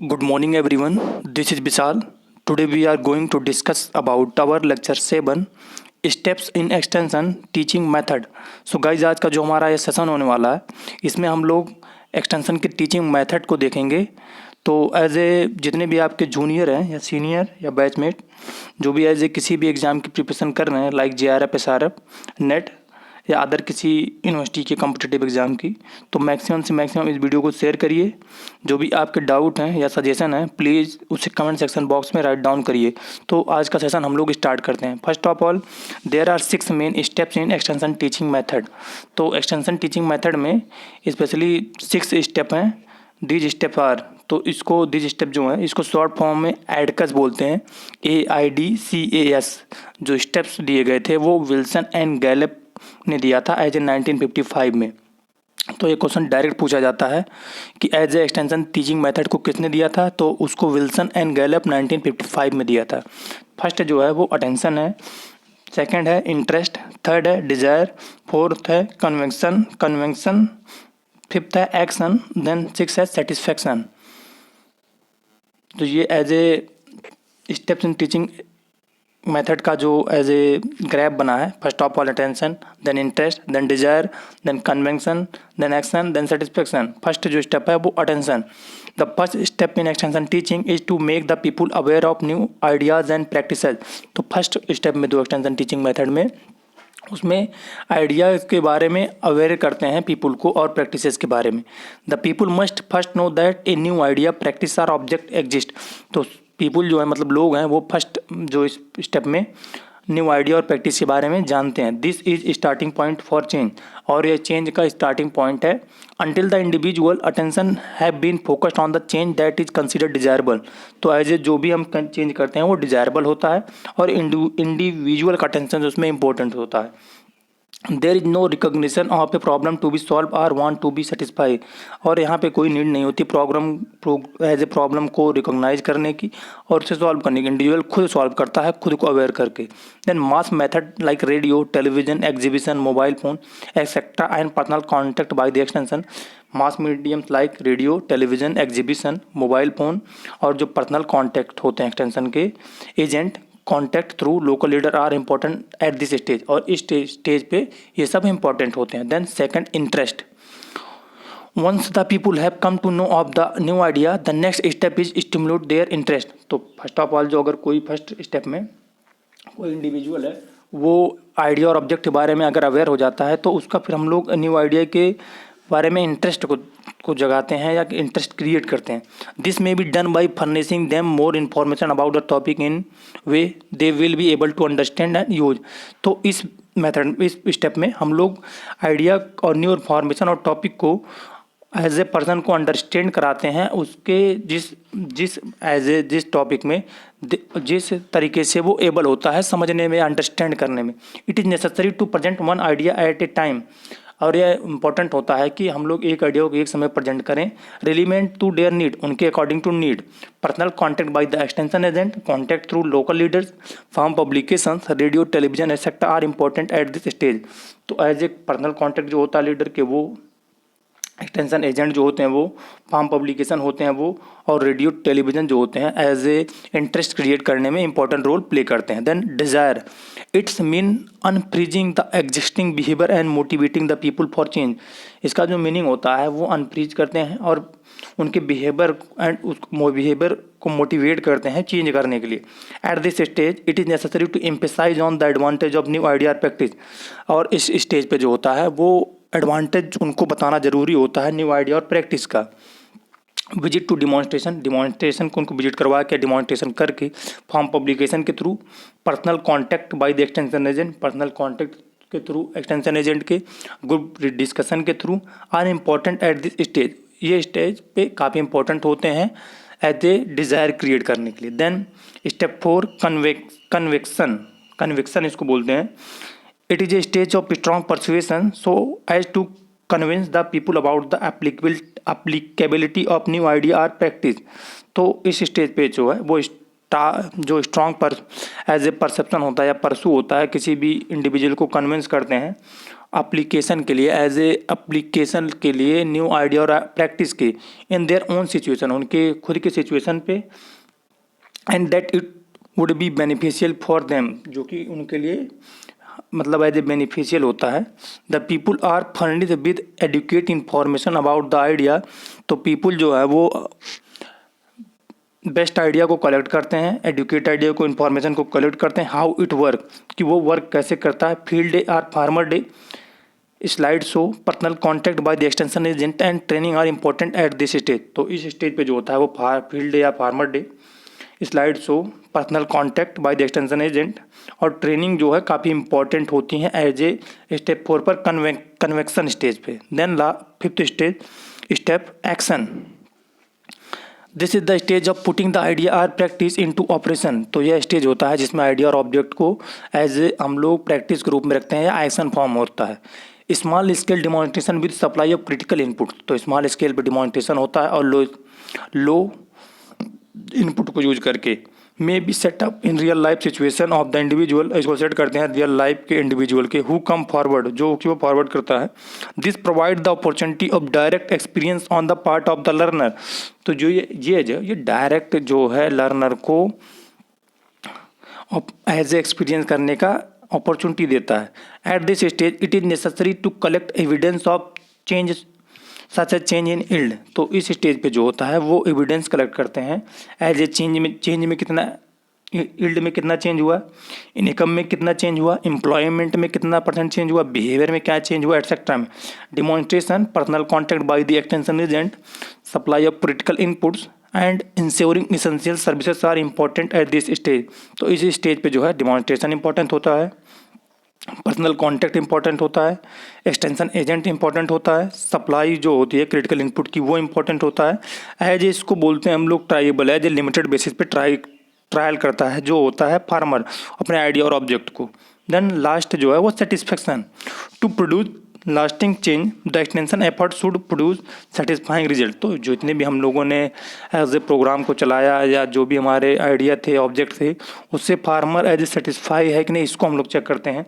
Good morning everyone. This is Vishal. Today we are going to discuss about our lecture 7 steps in extension teaching method. So guys, आज का जो हमारा ये session होने वाला है इसमें हम लोग एक्सटेंशन की टीचिंग मेथड को देखेंगे। तो एज ए जितने भी आपके जूनियर हैं या सीनियर या बैचमेट जो भी एज ए किसी भी एग्ज़ाम की प्रिपरेशन कर रहे हैं लाइक JRF SRF नेट या अदर किसी यूनिवर्सिटी के कॉम्पिटिटिव एग्ज़ाम की, तो मैक्सिमम से मैक्सिमम इस वीडियो को शेयर करिए। जो भी आपके डाउट हैं या सजेशन हैं प्लीज़ उसे कमेंट सेक्शन बॉक्स में राइट डाउन करिए। तो आज का सेशन हम लोग स्टार्ट करते हैं। First of all there are 6 main steps in extension teaching method. तो एक्सटेंशन टीचिंग मेथड में स्पेशली 6 स्टेप हैं। दीज स्टेप आर, तो इसको दीज स्टेप जो है इसको शॉर्ट फॉर्म में एडकस बोलते हैं, AIDCAS। जो स्टेप्स दिए गए थे वो विल्सन एंड गैलेप ने दिया था एज ए 1955 में। तो ये क्वेश्चन डायरेक्ट पूछा जाता है कि as a extension teaching method को किसने दिया था, तो उसको विल्सन एंड गैलेप 1955 में दिया था। फर्स्ट जो है वो अटेंशन है, सेकंड है इंटरेस्ट, थर्ड है डिजायर, फोर्थ है कन्वेंशन, फिफ्थ है एक्शन, देन सिक्स है सेटिस्फैक्शन। तो ये as a steps in teaching method का जो एज ए ग्राफ बना है, first of all attention, then interest, then desire, then convention, then action, then satisfaction. First जो स्टेप है वो attention. The first step in extension teaching is to make the people aware of new ideas and practices. तो first step में जो extension teaching method में उसमें ideas के बारे में अवेयर करते हैं पीपुल को और प्रैक्टिसेस के बारे में। The people must first know that a new idea practice or object exist. तो पीपुल जो है मतलब लोग हैं वो फर्स्ट जो इस स्टेप में न्यू आइडिया और प्रैक्टिस के बारे में जानते हैं। This is starting point for change, और ये चेंज का स्टार्टिंग पॉइंट है। Until the individual attention have been focused on the change that is considered desirable. तो एज ए जो भी हम चेंज करते हैं वो डिजायरेबल होता है और इंडिविजुअल का अटेंशन उसमें इंपॉर्टेंट होता है। There is no recognition of a problem to be solve or want to be satisfy. और यहाँ पे कोई नीड नहीं होती एज ए प्रॉब्लम को रिकॉग्नाइज करने की और उसे सॉल्व करने की। इंडिविजुअल खुद सॉल्व करता है खुद को अवेयर करके। Then mass method like radio, television, exhibition, mobile phone etcetera and personal contact by the extension. Mass mediums like radio, television, exhibition, mobile phone और जो पर्सनल कॉन्टैक्ट होते हैं एक्सटेंशन के agent, contact through local leader are important at this stage. और इस stage पे ये सब इंपॉर्टेंट होते हैं। Then second interest, once the people have come to know of the new idea the next step is stimulate their interest. तो first of all जो अगर कोई फर्स्ट स्टेप में कोई इंडिविजुअल है वो आइडिया और ऑब्जेक्ट के बारे में अगर अवेयर हो जाता है तो उसका फिर हम लोग न्यू आइडिया के बारे में इंटरेस्ट को जगाते हैं या इंटरेस्ट क्रिएट करते हैं। This may be done by furnishing them more information about the topic in way they will be able to understand and use. तो इस मेथड इस स्टेप में हम लोग आइडिया और न्यू इन्फॉर्मेशन और टॉपिक को एज ए पर्सन को अंडरस्टैंड कराते हैं उसके जिस टॉपिक में जिस तरीके से वो एबल होता है समझने में, अंडरस्टैंड करने में। It is necessary to present one idea at a time. और यह इम्पॉर्टेंट होता है कि हम लोग एक आइडिया को एक समय प्रेजेंट करें, रिलीवेंट टू देयर नीड, उनके according to need. Personal contact by the extension agent, contact through local leaders, form publications, radio, television etcetera are important at this stage. तो एज ए पर्सनल कॉन्टैक्ट जो होता है leader के, वो extension agent जो होते हैं वो, फार्म पब्लिकेशन होते हैं वो, और रेडियो टेलीविज़न जो होते हैं एज ए इंटरेस्ट क्रिएट करने में इंपॉर्टेंट रोल प्ले करते हैं। Then desire, it's mean unfreezing the existing behaviour and motivating the people for change. इसका जो मीनिंग होता है वो अनफ्रीज करते हैं और उनके बिहेवियर एंड उस बिहेवियर को मोटिवेट करते हैं चेंज करने के लिए। At this stage it is necessary to emphasize on the advantage of new idea practice. और इस स्टेज पे जो होता है वो एडवांटेज उनको बताना ज़रूरी होता है न्यू आइडिया और प्रैक्टिस का। विजिट टू डिमॉन्स्ट्रेशन को उनको विजिट करवा के डेमोन्स्ट्रेशन करके, फॉर्म पब्लिकेशन के through, personal contact by the extension agent, personal contact के थ्रू एक्सटेंशन एजेंट के, ग्रुप डिस्कशन के through are important at this stage. ये स्टेज पे काफ़ी इंपॉर्टेंट होते हैं एज ए डिज़ायर क्रिएट करने के लिए। देन स्टेप 4 कन्विक्शन इसको बोलते हैं। It is a stage of strong persuasion so as to convince the people about the applicability of new idea और प्रैक्टिस। तो इस स्टेज पे जो है वो जो स्ट्रॉन्ग एज ए परसेप्शन होता है या परसू होता है, किसी भी इंडिविजुअल को कन्विंस करते हैं एप्लीकेशन के लिए, एज ए एप्लीकेशन के लिए न्यू आइडिया और प्रैक्टिस के इन देयर ओन सिचुएशन, उनके खुद के सिचुएशन पे, and that it would be beneficial for them, जो कि उनके लिए मतलब एज ए बेनिफिशियल होता है। The people are furnished with adequate information about the idea, तो पीपुल जो है वो बेस्ट आइडिया को कलेक्ट करते हैं, एडुकेट आइडिया को, इन्फॉर्मेशन को कलेक्ट करते हैं, हाउ इट वर्क, कि वो वर्क कैसे करता है। Field day or farmer day, slide show, personal contact by the extension agent and training are important at this stage. तो इस स्टेज पे जो होता है वो फील्ड डे या farmer day, slide show, personal contact by the extension agent और training जो है काफ़ी इंपॉर्टेंट होती हैं एज ए स्टेप 4 पर कन्वेक्शन स्टेज पे। Then fifth stage, step action. This is the stage of putting the idea or practice into operation. तो यह स्टेज होता है जिसमें आइडिया और ऑब्जेक्ट को एज ए हम लोग प्रैक्टिस के रूप में रखते हैं या एक्शन फॉर्म होता है। Small scale demonstration with supply of critical input, तो स्मॉल स्केल पे डिमॉन्स्ट्रेशन होता है और लो इनपुट को यूज करके। May be set up in real life situation of the individual, इसको सेट करते हैं रियल लाइफ के इंडिविजुअल के, हु कम फॉरवर्ड, जो कि वो फॉरवर्ड करता है। This provide the opportunity of direct experience on the part of the learner, तो जो ये डायरेक्ट जो है लर्नर को एज ए एक्सपीरियंस करने का अपॉर्चुनिटी देता है। At this stage it is necessary to collect evidence of change such a change in yield, तो इस स्टेज पे जो होता है वो एविडेंस कलेक्ट करते हैं एज ए चेंज में कितना, इल्ड में कितना चेंज हुआ, इनकम में कितना चेंज हुआ, एम्प्लॉयमेंट में कितना % चेंज हुआ, बिहेवियर में क्या चेंज हुआ, एटसेट्रा में। Demonstration, personal contact by the extension agent, supply of critical inputs and ensuring essential services are important at this stage. तो इस स्टेज पे जो है डिमॉन्स्ट्रेशन इंपॉर्टेंट होता है, पर्सनल कॉन्टैक्ट इंपॉर्टेंट होता है, एक्सटेंशन एजेंट इंपॉर्टेंट होता है, सप्लाई जो होती है क्रिटिकल इनपुट की वो इंपॉर्टेंट होता है। एज इसको बोलते हैं हम लोग tribal, as a limited basis पे ट्रायल करता है जो होता है फार्मर अपने आइडिया और ऑब्जेक्ट को। देन लास्ट जो है वो satisfaction, to produce lasting change the extension effort should produce satisfying result. तो जो इतने भी हम लोगों ने एज ए प्रोग्राम को चलाया या जो भी हमारे आइडिया थे, ऑब्जेक्ट थे, उससे फार्मर एज ए सेटिस्फाई है कि नहीं, इसको हम लोग चेक करते हैं।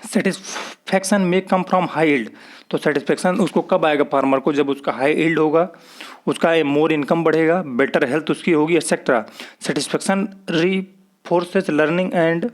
सेटिस्फैक्शन में कम फ्रॉम हाई यील्ड, तो सेटिस्फैक्शन उसको कब आएगा फार्मर को, जब उसका हाई यील्ड होगा, उसका मोर इनकम बढ़ेगा, बेटर हेल्थ उसकी होगी, etcetera. Satisfaction reinforces learning and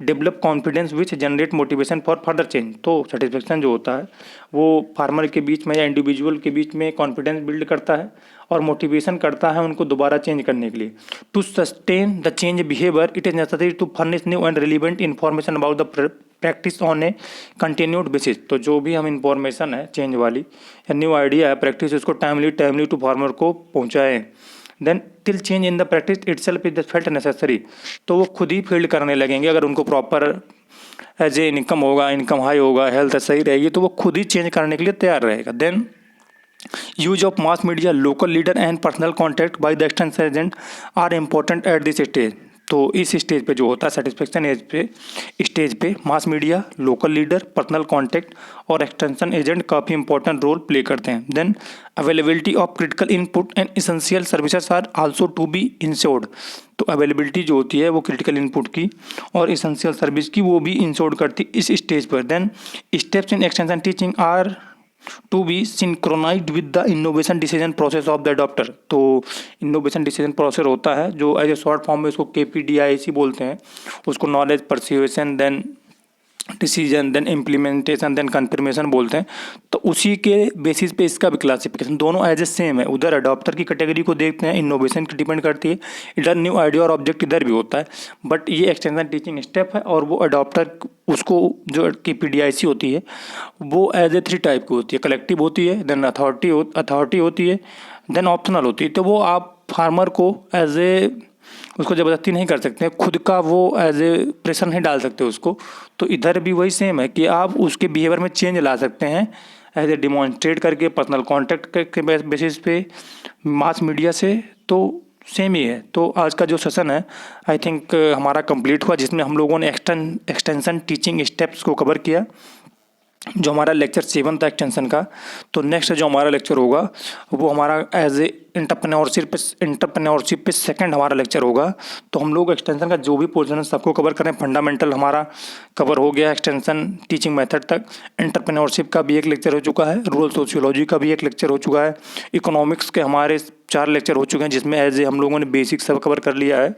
develop confidence which generate motivation for further change. तो सेटिस्फैक्शन जो होता है वो फार्मर के बीच में या इंडिविजुअल के बीच में कॉन्फिडेंस बिल्ड करता है और मोटिवेशन करता है उनको दोबारा चेंज करने के लिए। To sustain the change behaviour it is necessary to furnish new and relevant information about the practice on a continued basis. तो जो भी हम इंफॉर्मेशन है चेंज वाली या न्यू आइडिया है प्रैक्टिस, उसको टाइमली टू फार्मर को पहुँचाएँ। Then till change in the practice itself is felt necessary, तो वो खुद ही फील्ड करने लगेंगे अगर उनको प्रॉपर एज ए इनकम होगा, इनकम हाई होगा, हेल्थ सही रहेगी, तो वो खुद ही चेंज करने के लिए तैयार रहेगा। Then use of mass media, local leader and personal contact by the extension agent are important at this stage. तो इस स्टेज पे जो होता है सेटिस्फेक्शन स्टेज पे mass media, local leader, personal contact और एक्सटेंशन एजेंट काफ़ी इंपॉर्टेंट रोल प्ले करते हैं। Then availability of critical input and essential services are also to be ensured. तो अवेलेबिलिटी जो होती है वो क्रिटिकल इनपुट की और इसेंशियल सर्विस की वो भी इंश्योर्ड करती इस स्टेज पर। Then steps in extension teaching are to be synchronized with the innovation decision process of the adopter. तो इनोवेशन डिसीजन प्रोसेस होता है जो एज ए शॉर्ट फॉर्म में उसको KPDIC बोलते हैं, उसको knowledge persuasion, then decision, then implementation, then confirmation बोलते हैं। तो उसी के बेसिस पे इसका भी क्लासिफिकेशन दोनों एज ए सेम है। उधर अडॉप्टर की कैटेगरी को देखते हैं, इनोवेशन की डिपेंड करती है, इधर न्यू आइडिया और ऑब्जेक्ट इधर भी होता है, बट ये एक्सटेंशन टीचिंग स्टेप है और वो अडॉप्टर उसको जो KPDIC होती है वो एज ए 3 टाइप की होती है, कलेक्टिव होती है, देन अथॉरिटी होती है, देन ऑप्शनल होती है। तो वो आप फार्मर को एज ए उसको ज़बरदस्ती नहीं कर सकते, खुद का वो एज ए प्रेशर नहीं डाल सकते उसको। तो इधर भी वही सेम है कि आप उसके बिहेवियर में चेंज ला सकते हैं एज ए डिमॉन्स्ट्रेट करके, पर्सनल कॉन्टैक्ट के बेसिस पे, मास मीडिया से, तो सेम ही है। तो आज का जो सेशन है आई थिंक हमारा कंप्लीट हुआ, जिसमें हम लोगों ने एक्सटेंशन टीचिंग स्टेप्स को कवर किया। जो हमारा लेक्चर 7 था एक्सटेंशन का। तो नेक्स्ट जो हमारा लेक्चर होगा वो हमारा एज ए इंटरप्रेन्योरशिप पे सेकंड हमारा लेक्चर होगा। तो हम लोग एक्सटेंशन का जो भी पोर्शन है सबको कवर करें। फंडामेंटल हमारा कवर हो गया एक्सटेंशन टीचिंग मेथड तक। एंटरप्रेन्योरशिप का भी एक लेक्चर हो चुका है, रूरल सोशियोलॉजी का भी एक लेक्चर हो चुका है, इकोनॉमिक्स के हमारे 4 लेक्चर हो चुके हैं जिसमें एज ए हम लोगों ने बेसिक सब कवर कर लिया है।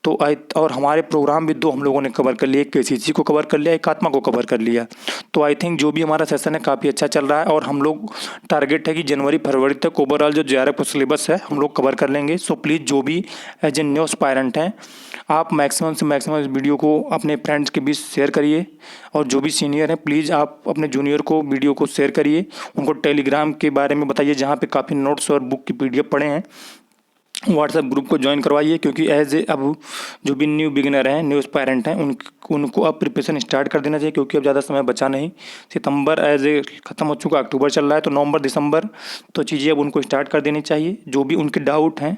तो और हमारे प्रोग्राम भी 2 हम लोगों ने कवर कर लिया, एक केसीसी को कवर कर लिया, एक आत्मा को कवर कर लिया। तो आई थिंक जो भी हमारा सेशन है काफ़ी अच्छा चल रहा है और हम लोग टारगेट है कि जनवरी फरवरी तक ओवरऑल जो जेआरएफ का सिलेबस है हम लोग कवर कर लेंगे। सो प्लीज़ जो भी एज ए न्यू एस्पायरेंट हैं आप मैक्सिमम से मैक्सिमम इस वीडियो को अपने फ्रेंड्स के बीच शेयर करिए और जो भी सीनियर हैं प्लीज़ आप अपने जूनियर को वीडियो को शेयर करिए, उनको टेलीग्राम के बारे में बताइए जहाँ पे काफ़ी नोट्स और बुक की पीडीएफ पड़े हैं। व्हाट्सएप ग्रुप को ज्वाइन करवाइए क्योंकि एज ए अब जो भी न्यू बिगिनर हैं न्यू एस्पायरेंट हैं उनको अब प्रिपरेशन स्टार्ट कर देना चाहिए क्योंकि अब ज़्यादा समय बचा नहीं। सितंबर एज ए ख़त्म हो चुका, अक्टूबर चल रहा है, तो नवंबर दिसंबर तो चीज़ें अब उनको स्टार्ट कर देनी चाहिए। जो भी उनके डाउट हैं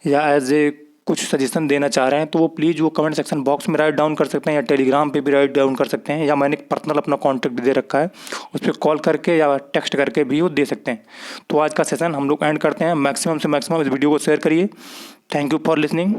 या एज ए कुछ सजेशन देना चाह रहे हैं तो वो प्लीज़ वो कमेंट सेक्शन बॉक्स में राइट डाउन कर सकते हैं या टेलीग्राम पे भी राइट डाउन कर सकते हैं या मैंने पर्सनल अपना कॉन्टैक्ट दे रखा है उस पर कॉल करके या टेक्स्ट करके भी वो दे सकते हैं। तो आज का सेशन हम लोग एंड करते हैं। मैक्सिमम से मैक्सिमम इस वीडियो को शेयर करिए। Thank you for listening.